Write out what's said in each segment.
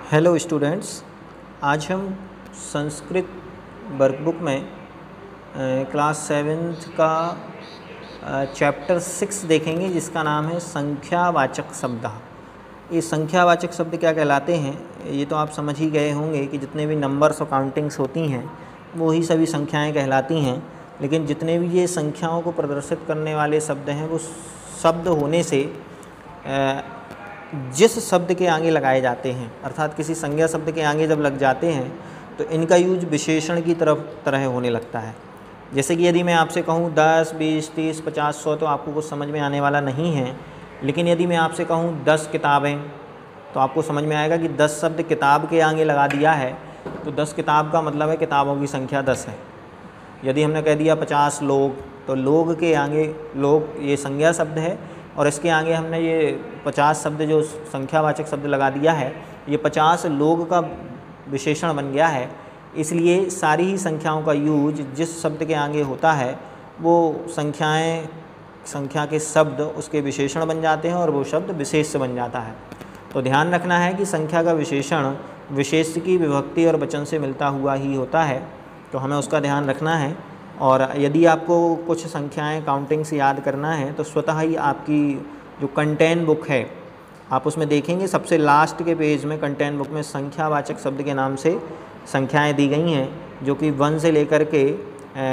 Hello students, आज हम Sanskrit workbook में क्लास 7th का चैप्टर 6 देखेंगे, जिसका नाम है संख्यावाचक शब्द। ये संख्यावाचक शब्द क्या कहलाते हैं, ये तो आप समझ ही गए होंगे कि जितने भी नंबर्स और काउंटिंग्स होती हैं वो ही सभी संख्याएं कहलाती हैं। लेकिन जितने भी ये संख्याओं को प्रदर्शित करने वाले शब्द हैं, वो शब्द होने से जिस शब्द के आगे लगाए जाते हैं, अर्थात किसी संज्ञा शब्द के आगे जब लग जाते हैं तो इनका यूज विशेषण की तरह होने लगता है। जैसे कि यदि मैं आपसे कहूँ 10, 20, 30, 50, 100 तो आपको कुछ समझ में आने वाला नहीं है। लेकिन यदि मैं आपसे कहूँ 10 किताबें तो आपको समझ में आएगा कि 10 शब्द किताब के आगे लगा दिया है तो 10 किताब का मतलब है किताबों की संख्या 10 है। यदि हमने कह दिया 50 लोग तो लोग के आगे लोग ये संज्ञा शब्द है और इसके आगे हमने ये 50 शब्द जो संख्यावाचक शब्द लगा दिया है, ये 50 लोग का विशेषण बन गया है। इसलिए सारी ही संख्याओं का यूज जिस शब्द के आगे होता है वो संख्या के शब्द उसके विशेषण बन जाते हैं और वो शब्द विशेष बन जाता है। तो ध्यान रखना है कि संख्या का विशेषण विशेष की विभक्ति और वचन से मिलता हुआ ही होता है, तो हमें उसका ध्यान रखना है। और यदि आपको कुछ संख्याएं काउंटिंग से याद करना है तो स्वतः ही आपकी जो कंटेंट बुक है आप उसमें देखेंगे, सबसे लास्ट के पेज में कंटेंट बुक में संख्यावाचक शब्द के नाम से संख्याएं दी गई हैं, जो कि 1 से लेकर के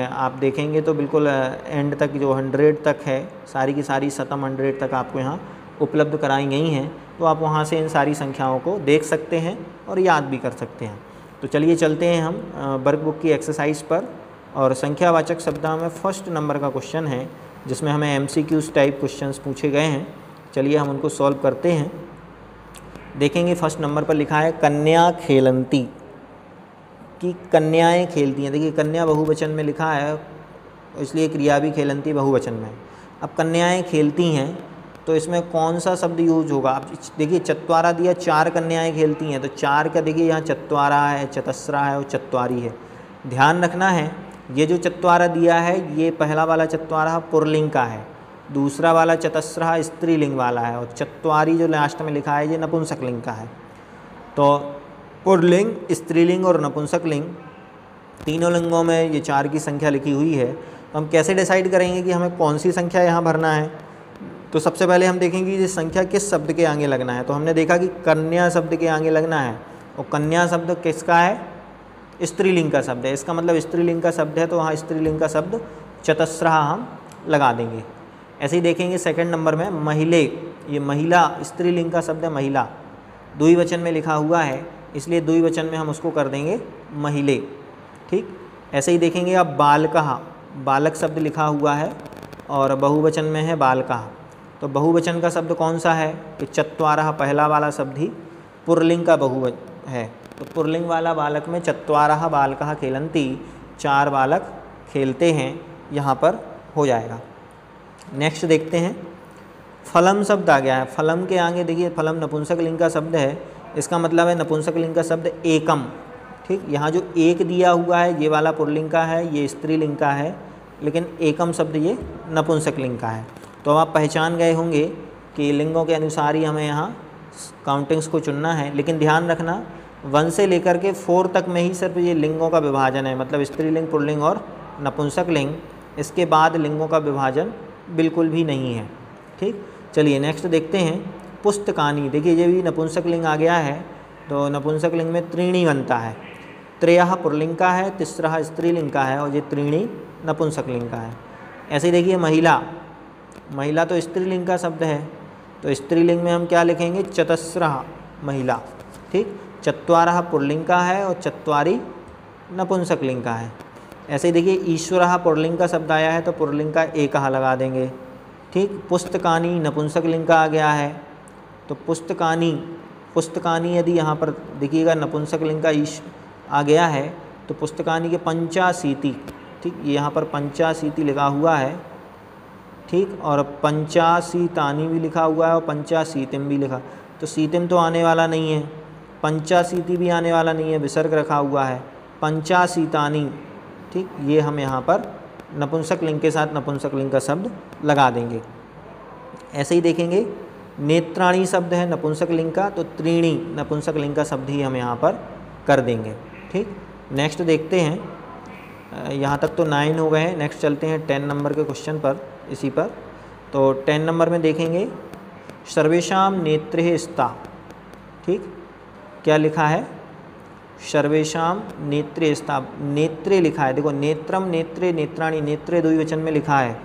आप देखेंगे तो बिल्कुल एंड तक जो 100 तक है, सारी की सारी शतम 100 तक आपको यहाँ उपलब्ध कराई गई हैं। तो आप वहाँ से इन सारी संख्याओं को देख सकते हैं और याद भी कर सकते हैं। तो चलिए चलते हैं हम वर्कबुक की एक्सरसाइज पर। और संख्यावाचक शब्द में फर्स्ट नंबर का क्वेश्चन है, जिसमें हमें MCQs टाइप क्वेश्चंस पूछे गए हैं। चलिए हम उनको सॉल्व करते हैं। देखेंगे फर्स्ट नंबर पर लिखा है कन्या खेलंती, कि कन्याएं खेलती हैं। देखिए कन्या बहुवचन में लिखा है, इसलिए क्रिया भी खेलंती बहुवचन में। अब कन्याएं खेलती हैं तो इसमें कौन सा शब्द यूज होगा। अब देखिए चत्वारा दिया, 4 कन्याएं खेलती हैं, तो 4 का देखिए यहाँ चत्वारा है, चतस्रा है और चत्वारी है। ध्यान रखना है ये जो चत्वारा दिया है ये पहला वाला चत्वारा पुल्लिंग का है, दूसरा वाला चतस्रा स्त्रीलिंग वाला है और चत्वारी जो लास्ट में लिखा है ये नपुंसकलिंग का है। तो पुल्लिंग, स्त्रीलिंग और नपुंसकलिंग तीनों लिंगों में ये 4 की संख्या लिखी हुई है। तो हम कैसे डिसाइड करेंगे कि हमें कौन सी संख्या यहाँ भरना है। तो सबसे पहले हम देखेंगे ये संख्या किस शब्द के आगे लगना है। तो हमने देखा कि कन्या शब्द के आगे लगना है और कन्या शब्द किसका है, स्त्रीलिंग का शब्द है। इसका मतलब स्त्रीलिंग का शब्द है तो वहाँ स्त्रीलिंग का शब्द चतस्रा हम लगा देंगे। ऐसे ही देखेंगे सेकंड नंबर में महिले, ये महिला स्त्रीलिंग का शब्द है महिला, द्विवचन में लिखा हुआ है इसलिए द्विवचन में हम उसको कर देंगे महिले। ठीक, ऐसे ही देखेंगे अब बालकः, बालक शब्द लिखा हुआ है और बहुवचन में है बालकः। तो बहुवचन का शब्द कौन सा है कि चत्वारः, पहला वाला शब्द ही पुल्लिंग का बहुवचन है। तो पुल्लिंग वाला बालक में चत्वारः बालकः खेलन्ति, 4 बालक खेलते हैं, यहाँ पर हो जाएगा। नेक्स्ट देखते हैं फलम शब्द आ गया है। फलम के आगे देखिए फलम नपुंसकलिंग का शब्द है, इसका मतलब है नपुंसकलिंग का शब्द एकम। ठीक, यहाँ जो एक दिया हुआ है ये वाला पुल्लिंग का है, ये स्त्रीलिंग का है, लेकिन एकम शब्द ये नपुंसकलिंग का है। तो अब आप पहचान गए होंगे कि लिंगों के अनुसार ही हमें यहाँ काउंटिंग्स को चुनना है। लेकिन ध्यान रखना 1 से लेकर के 4 तक में ही सिर्फ ये लिंगों का विभाजन है, मतलब स्त्रीलिंग, पुल्लिंग और नपुंसकलिंग। इसके बाद लिंगों का विभाजन बिल्कुल भी नहीं है। ठीक, चलिए नेक्स्ट देखते हैं पुस्तकानी। देखिए ये भी नपुंसकलिंग आ गया है, तो नपुंसकलिंग में त्रीणी बनता है। त्रयः पुल्लिंग का है, तिस्रः स्त्रीलिंग का है और ये त्रीणी नपुंसकलिंग का है। ऐसे ही देखिए महिला, महिला तो स्त्रीलिंग का शब्द है, तो स्त्रीलिंग में हम क्या लिखेंगे, चतस्रः महिला। ठीक, चत्वारः पुल्लिंग का है और चत्वारी नपुंसकलिंग का है। ऐसे ही देखिए ईश्वरः पुल्लिंग का शब्द आया है तो पुल्लिंग का एकः लगा देंगे। ठीक, पुस्तकानी नपुंसकलिंग का आ गया है तो पुस्तकानी, पुस्तकानी यदि यहाँ पर देखिएगा नपुंसकलिंग का ईश आ गया है तो पुस्तकानी के पंचाशीति। ठीक, यहाँ पर पंचाशीति लिखा हुआ है। ठीक, और पंचाशीतानी भी लिखा हुआ है और पंचाशीतिम भी लिखा, तो सीतिम तो आने वाला नहीं है, पंचाशीति भी आने वाला नहीं है, विसर्ग रखा हुआ है। पंचाशीतानी, ठीक, ये हम यहाँ पर नपुंसकलिंग के साथ नपुंसकलिंग का शब्द लगा देंगे। ऐसे ही देखेंगे नेत्राणी शब्द है नपुंसक लिंग का, तो त्रीणी नपुंसक लिंग का शब्द ही हम यहाँ पर कर देंगे। ठीक, नेक्स्ट देखते हैं। यहाँ तक तो 9 हो गए हैं। नेक्स्ट चलते हैं 10 नंबर के क्वेश्चन पर, इसी पर। तो 10 नंबर में देखेंगे सर्वेषां नेत्रे स्था। ठीक, क्या लिखा है? सर्वेषां नेत्रे स्था, नेत्रे लिखा है। देखो नेत्रम, नेत्रे, नेत्राणी, नेत्रे द्विवचन में लिखा है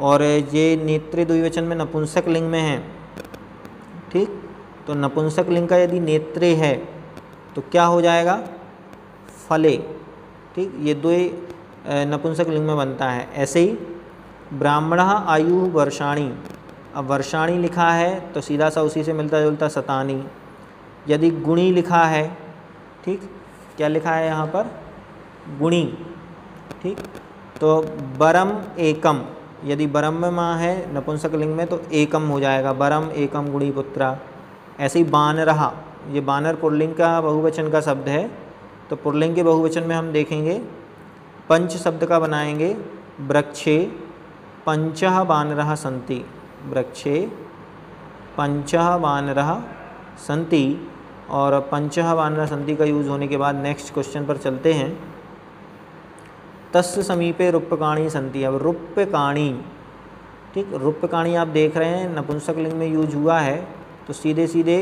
और ये नेत्रे द्विवचन में नपुंसक लिंग में है। ठीक, तो नपुंसक लिंग का यदि नेत्रे है तो क्या हो जाएगा? फले। ठीक, ये दो नपुंसक लिंग में बनता है। ऐसे ही ब्राह्मणः आयु वर्षाणी, अब वर्षाणी लिखा है तो सीधा सा उसी से मिलता जुलता शतानी। यदि गुणी लिखा है, ठीक, क्या लिखा है यहाँ पर? गुणी। ठीक, तो बरम एकम, यदि बरम में माँ है नपुंसक लिंग में तो एकम हो जाएगा, बरम एकम गुणी पुत्रा। ऐसे ही बानरः, ये बानर पुल्लिंग का बहुवचन का शब्द है, तो पुल्लिंग के बहुवचन में हम देखेंगे पंच शब्द का बनाएंगे, वृक्षे पंचः बानरः सन्ति, वृक्षे पंचः बानरः सन्ति। और पंचः बानरः सन्ति का यूज़ होने के बाद नेक्स्ट क्वेश्चन पर चलते हैं। तस्य समीपे रूप्यकाणी सन्ति, अब रूप्यकाणी, ठीक, रूप्यकाणी आप देख रहे हैं नपुंसक लिंग में यूज हुआ है, तो सीधे सीधे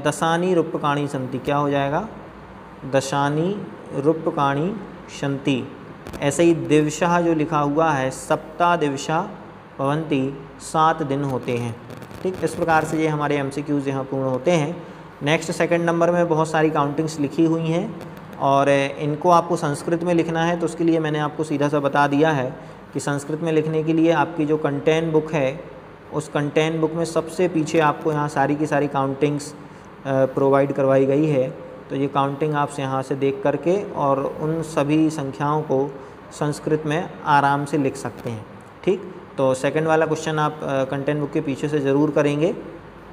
दशानी रूप्यकाणी सन्ति, क्या हो जाएगा? दशानी रूप्यकाणी सन्ति। ऐसे ही दिवसः जो लिखा हुआ है, सप्ताह दिवसा भवन्ति, 7 दिन होते हैं। ठीक, इस प्रकार से ये हमारे MCQs यहाँ पूर्ण होते हैं। नेक्स्ट सेकंड नंबर में बहुत सारी काउंटिंग्स लिखी हुई हैं और इनको आपको संस्कृत में लिखना है, तो उसके लिए मैंने आपको सीधा सा बता दिया है कि संस्कृत में लिखने के लिए आपकी जो कंटेंट बुक है, उस कंटेंट बुक में सबसे पीछे आपको यहाँ सारी की सारी काउंटिंग्स प्रोवाइड करवाई गई है। तो ये काउंटिंग आप यहाँ से देख करके और उन सभी संख्याओं को संस्कृत में आराम से लिख सकते हैं। ठीक, तो सेकंड वाला क्वेश्चन आप कंटेंट बुक के पीछे से ज़रूर करेंगे।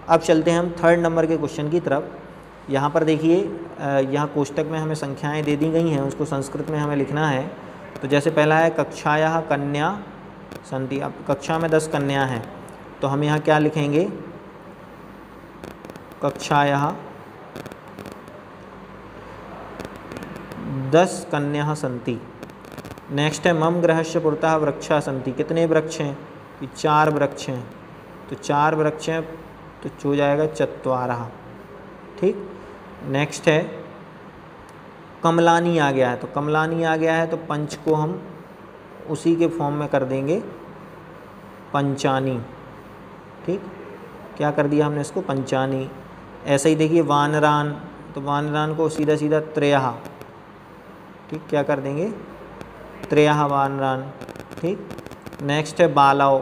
अब चलते हैं हम 3rd नंबर के क्वेश्चन की तरफ। यहाँ पर देखिए, यहाँ कोष्टक में हमें संख्याएं दे दी गई हैं, उसको संस्कृत में हमें लिखना है। तो जैसे पहला है कक्षायाः कन्या सन्ति, अब कक्षा में 10 कन्या हैं, तो हम यहाँ क्या लिखेंगे? कक्षायाः 10 कन्याः सन्ति। नेक्स्ट है मम गृहस्य पुरतः वृक्षाः सन्ति, कितने वृक्ष हैं? 4 वृक्ष हैं, तो 4 वृक्ष हैं तो हो जाएगा 4। ठीक, नेक्स्ट है कमलानी आ गया है, तो कमलानी आ गया है तो पंच को हम उसी के फॉर्म में कर देंगे पंचानी। ठीक, क्या कर दिया हमने इसको? पंचानी। ऐसे ही देखिए वानरान, तो वानरान को सीधा सीधा त्रयः, ठीक, क्या कर देंगे? त्रयः वानरान। ठीक, नेक्स्ट है बालाओ,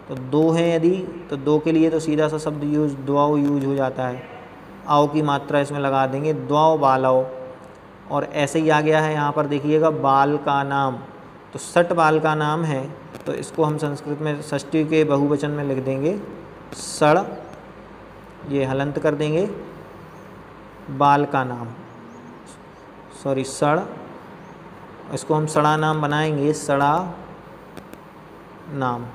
तो 2 हैं यदि, तो 2 के लिए तो सीधा सा शब्द यूज द्वाओ यूज हो जाता है, आओ की मात्रा इसमें लगा देंगे, द्वाओ बालाओ। और ऐसे ही आ गया है यहाँ पर देखिएगा बाल का नाम, तो 60 बाल का नाम है, तो इसको हम संस्कृत में षष्ठी के बहुवचन में लिख देंगे सड़, ये हलंत कर देंगे बाल का नाम, सॉरी सड़, इसको हम सड़ा नाम बनाएंगे, सड़ा नाम।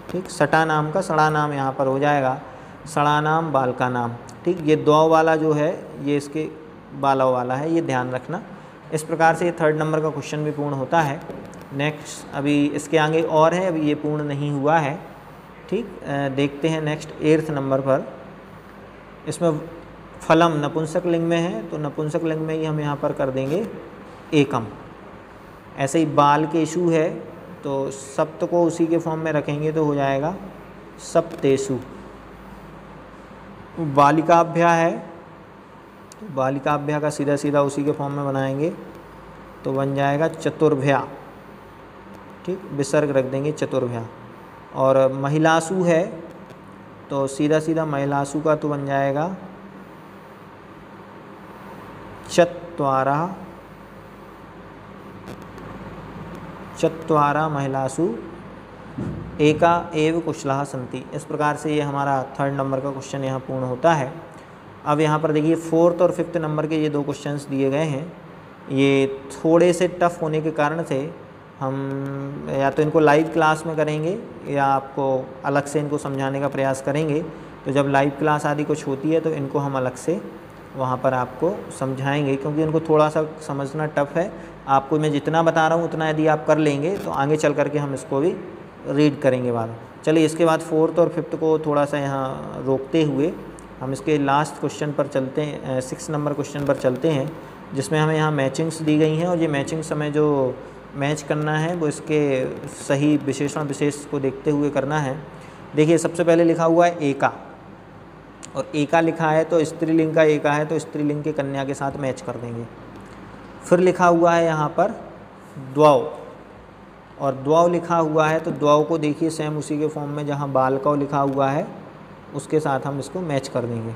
ठीक, सटा नाम का सड़ा नाम यहाँ पर हो जाएगा, सड़ा नाम बाल का नाम। ठीक, ये द्वाओ वाला जो है ये इसके बालाओ वाला है, ये ध्यान रखना। इस प्रकार से ये 3rd नंबर का क्वेश्चन भी पूर्ण होता है। नेक्स्ट अभी इसके आगे और है, अभी ये पूर्ण नहीं हुआ है। ठीक, देखते हैं नेक्स्ट 8th नंबर पर। इसमें फलम नपुंसक लिंग में है, तो नपुंसक लिंग में ही हम यहाँ पर कर देंगे एकम। ऐसे ही बाल केशु है, तो सप्त को उसी के फॉर्म में रखेंगे तो हो जाएगा सप्तेषु। बालिकाभ्या है, तो बालिकाभ्या का सीधा सीधा उसी के फॉर्म में बनाएंगे तो बन जाएगा चतुर्भ्या। ठीक, विसर्ग रख देंगे चतुर्भ्या। और महिलासु है, तो सीधा सीधा महिलासु का तो बन जाएगा चत्वारः, चत्वारः महिलासु एका एव कुशलाः सन्ति। इस प्रकार से ये हमारा 3rd नंबर का क्वेश्चन यहाँ पूर्ण होता है। अब यहाँ पर देखिए 4th और 5th नंबर के ये 2 क्वेश्चंस दिए गए हैं। ये थोड़े से टफ होने के कारण से हम या तो इनको लाइव क्लास में करेंगे या आपको अलग से इनको समझाने का प्रयास करेंगे। तो जब लाइव क्लास आदि कुछ होती है तो इनको हम अलग से वहाँ पर आपको समझाएंगे, क्योंकि इनको थोड़ा सा समझना टफ है। आपको मैं जितना बता रहा हूँ उतना यदि आप कर लेंगे तो आगे चल करके हम इसको भी रीड करेंगे बाद। चलिए इसके बाद 4th और 5th को थोड़ा सा यहाँ रोकते हुए हम इसके लास्ट क्वेश्चन पर चलते हैं, 6 नंबर क्वेश्चन पर चलते हैं, जिसमें हमें यहाँ मैचिंग्स दी गई हैं और ये मैचिंग्स हमें जो मैच करना है वो इसके सही विशेषण विशेष को देखते हुए करना है। देखिए सबसे पहले लिखा हुआ है एका, और एका लिखा है तो स्त्रीलिंग का एका है तो स्त्रीलिंग के कन्या के साथ मैच कर देंगे। फिर लिखा हुआ है यहाँ पर द्वौ, और द्वौ लिखा हुआ है तो द्वौ को देखिए सेम उसी के फॉर्म में जहाँ बालकौ लिखा हुआ है उसके साथ हम इसको मैच कर देंगे।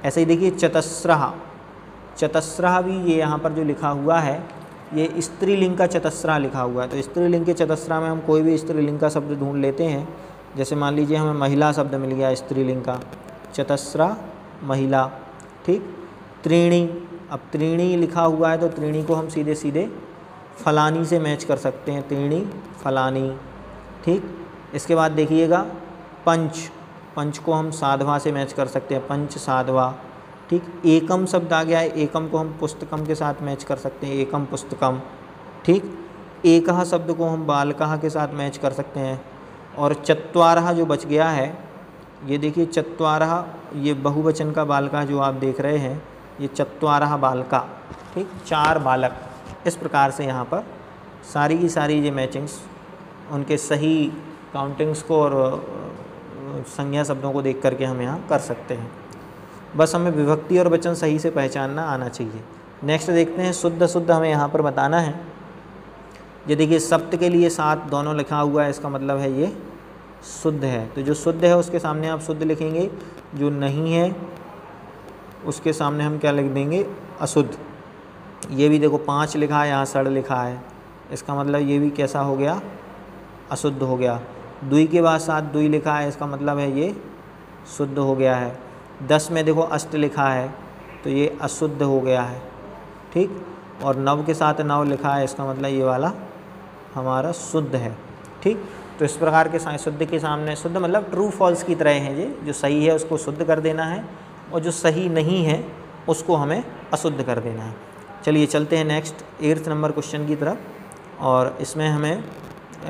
ऐसे ही देखिए चतस्रः, चतस्रः भी ये यहाँ पर जो लिखा हुआ है ये स्त्रीलिंग का चतस्रा लिखा हुआ है। तो स्त्रीलिंग के चतस्रा में हम कोई भी स्त्रीलिंग का शब्द ढूंढ लेते हैं। जैसे मान लीजिए हमें महिला शब्द मिल गया स्त्रीलिंग का, चतस्रा महिला, ठीक। त्रीणी, अब त्रीणी लिखा हुआ है तो त्रीणी को हम सीधे सीधे फलानी से मैच कर सकते हैं, त्रीणी फलानी, ठीक। इसके बाद देखिएगा पंच, पंच को हम साधवा से मैच कर सकते हैं, पंच साधवा, ठीक। एकम शब्द आ गया है, एकम को हम पुस्तकम के साथ मैच कर सकते हैं, एकम पुस्तकम, ठीक। एकः शब्द को हम बालकः के साथ मैच कर सकते हैं। और चत्वारः जो बच गया है, ये देखिए चत्वारः, ये बहुवचन का बालका जो आप देख रहे हैं, ये चत्वारः बालका, ठीक, 4 बालक। इस प्रकार से यहाँ पर सारी की सारी ये मैचिंग्स उनके सही काउंटिंग्स को और संज्ञा शब्दों को देख करके हम यहाँ कर सकते हैं। बस हमें विभक्ति और वचन सही से पहचानना आना चाहिए। नेक्स्ट देखते हैं शुद्ध, शुद्ध हमें यहाँ पर बताना है। ये देखिए सप्त के लिए 7 दोनों लिखा हुआ है, इसका मतलब है ये शुद्ध है। तो जो शुद्ध है उसके सामने आप शुद्ध लिखेंगे, जो नहीं है उसके सामने हम क्या लिख देंगे, अशुद्ध। ये भी देखो 5 लिखा है, यहाँ षड लिखा है, इसका मतलब ये भी कैसा हो गया, अशुद्ध हो गया। दुई के बाद 7 दुई लिखा है, इसका मतलब है ये शुद्ध हो गया है। 10 में देखो अष्ट लिखा है तो ये अशुद्ध हो गया है, ठीक। और 9 के साथ 9 लिखा है, इसका मतलब ये वाला हमारा शुद्ध है, ठीक। तो इस प्रकार के शुद्ध के सामने, शुद्ध मतलब ट्रू फॉल्स की तरह है, ये जो सही है उसको शुद्ध कर देना है और जो सही नहीं है उसको हमें अशुद्ध कर देना है। चलिए चलते हैं नेक्स्ट 8th नंबर क्वेश्चन की तरफ, और इसमें हमें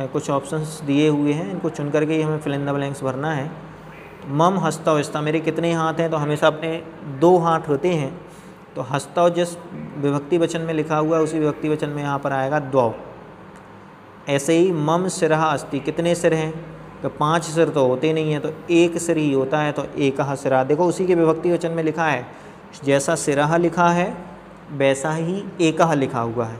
कुछ ऑप्शंस दिए हुए हैं, इनको चुन करके ही हमें फिल इन द ब्लैंक्स भरना है। मम हस्तौ हस्ता, मेरे कितने हाथ हैं, तो हमेशा अपने 2 हाथ होते हैं। तो हस्तौ जिस विभक्ति वचन में लिखा हुआ है उसी विभक्ति वचन में यहाँ पर आएगा द्वौ। ऐसे ही मम सिरः अस्ति, कितने सिर हैं, तो 5 सिर तो होते नहीं हैं, तो 1 सिर ही होता है, तो एकः सिरः। देखो उसी के विभक्ति वचन में लिखा है, जैसा सिरः लिखा है वैसा ही एकः लिखा हुआ है।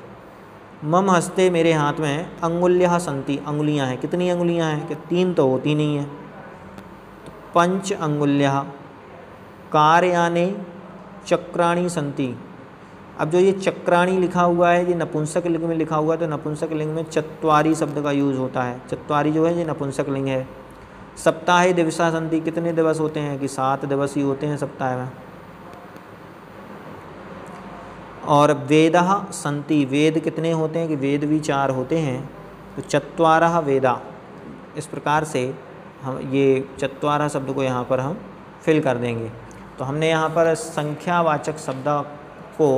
मम हस्ते, मेरे हाथ में, अंगुल्यः सन्ति, अंगुलियाँ हैं, कितनी अंगुलियाँ हैं, कि 3 तो होती नहीं हैं। पंच अंगुल्यः, कार्याने चक्राणि सन्ति। अब जो ये चक्राणी लिखा हुआ है ये नपुंसक लिंग में लिखा हुआ है, तो नपुंसक लिंग में चत्वारी शब्द का यूज़ होता है। चत्वारी जो है ये नपुंसक लिंग है। सप्ताहे दिवसा सन्ति, कितने दिवस होते हैं, कि 7 दिवस ही होते हैं सप्ताह में। और वेदः सन्ति, वेद कितने होते हैं, कि वेद भी 4 होते हैं, तो चत्वारः वेदा। इस प्रकार से हम ये चत्वारः शब्द को यहाँ पर हम फिल कर देंगे। तो हमने यहाँ पर संख्यावाचक शब्द को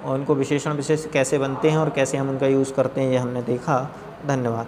और उनको विशेषण विशेष कैसे बनते हैं और कैसे हम उनका यूज़ करते हैं ये हमने देखा। धन्यवाद।